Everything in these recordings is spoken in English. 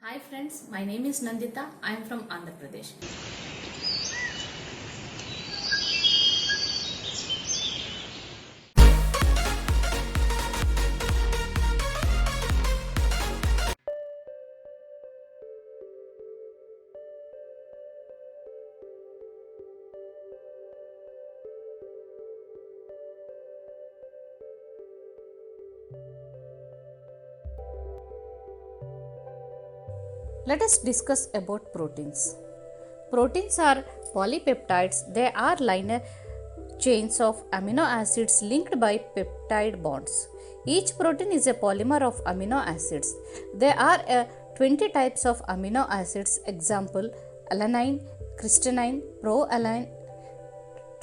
Hi friends, my name is Nandita. I am from Andhra Pradesh. Let us discuss about proteins. Proteins are polypeptides. They are linear chains of amino acids linked by peptide bonds. Each protein is a polymer of amino acids. There are 20 types of amino acids. Example: alanine, cysteine, proaline,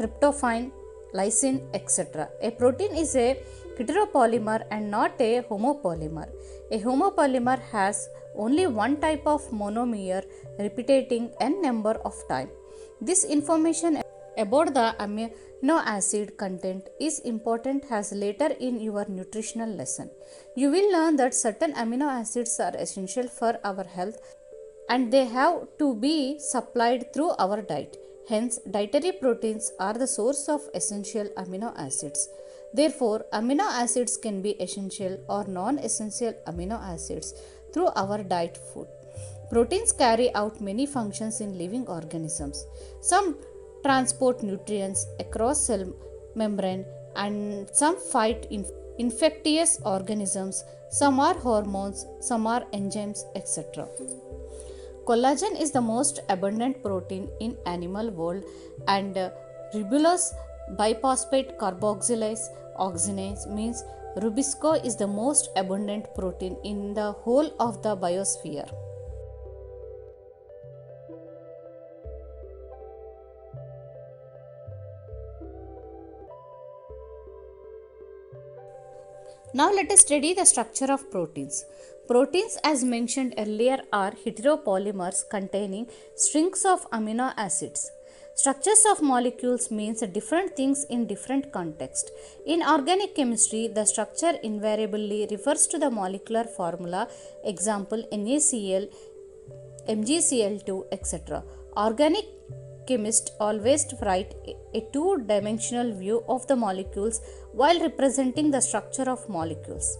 tryptophan, lysine, etc. A protein is a heteropolymer and not a homopolymer. A homopolymer has only one type of monomer repeating n number of times. This information about the amino acid content is important as later in your nutritional lesson. You will learn that certain amino acids are essential for our health and they have to be supplied through our diet. Hence, dietary proteins are the source of essential amino acids. Therefore, amino acids can be essential or non essential amino acids through our diet food. Proteins carry out many functions in living organisms. Some transport nutrients across cell membrane and some fight infectious organisms, some are hormones, some are enzymes, etc. Collagen is the most abundant protein in animal world and ribulose biphosphate carboxylase oxidase means rubisco is the most abundant protein in the whole of the biosphere. Now let us study the structure of proteins. Proteins, as mentioned earlier, are heteropolymers containing strings of amino acids. Structures of molecules means different things in different contexts. In organic chemistry, the structure invariably refers to the molecular formula, example NaCl, MgCl2, etc. Organic chemists always write a two-dimensional view of the molecules while representing the structure of molecules.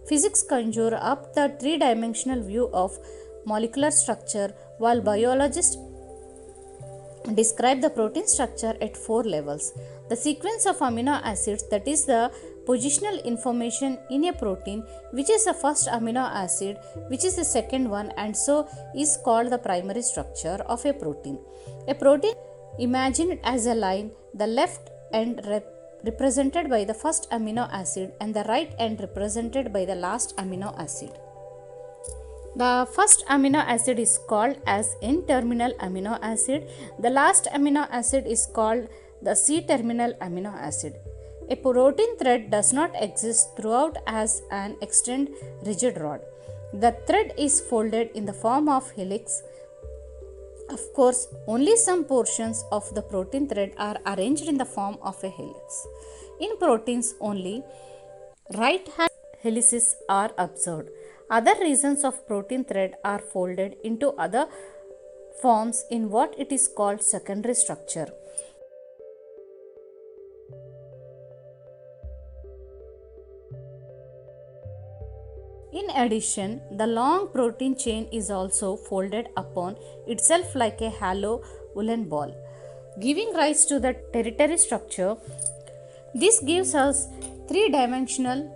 Physics conjure up the three-dimensional view of molecular structure while biologists describe the protein structure at four levels. The sequence of amino acids, that is the positional information in a protein, which is the first amino acid, which is the second one, and so is called the primary structure of a protein. A protein imagined as a line, the left end represented by the first amino acid and the right end represented by the last amino acid. The first amino acid is called as N-terminal amino acid. The last amino acid is called the C-terminal amino acid. A protein thread does not exist throughout as an extended rigid rod. The thread is folded in the form of helix. Of course, only some portions of the protein thread are arranged in the form of a helix. In proteins only, right hand helices are observed. Other regions of protein thread are folded into other forms in what it is called secondary structure. In addition, the long protein chain is also folded upon itself like a hollow woolen ball, giving rise to the tertiary structure. This gives us three-dimensional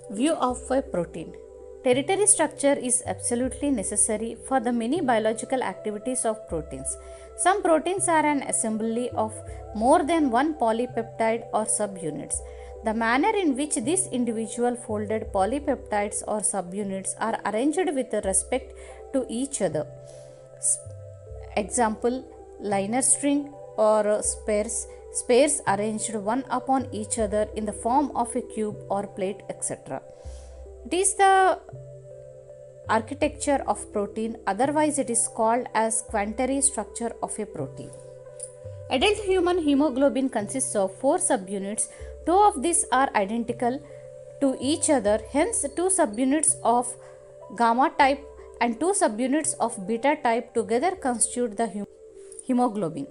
view of a protein. Tertiary structure is absolutely necessary for the many biological activities of proteins. Some proteins are an assembly of more than one polypeptide or subunits. The manner in which these individual folded polypeptides or subunits are arranged with respect to each other. Example, liner string or spares arranged one upon each other in the form of a cube or plate, etc. It is the architecture of protein, otherwise it is called as quaternary structure of a protein. Adult human hemoglobin consists of 4 subunits. 2 of these are identical to each other, hence 2 subunits of gamma type and two subunits of beta type together constitute the hemoglobin.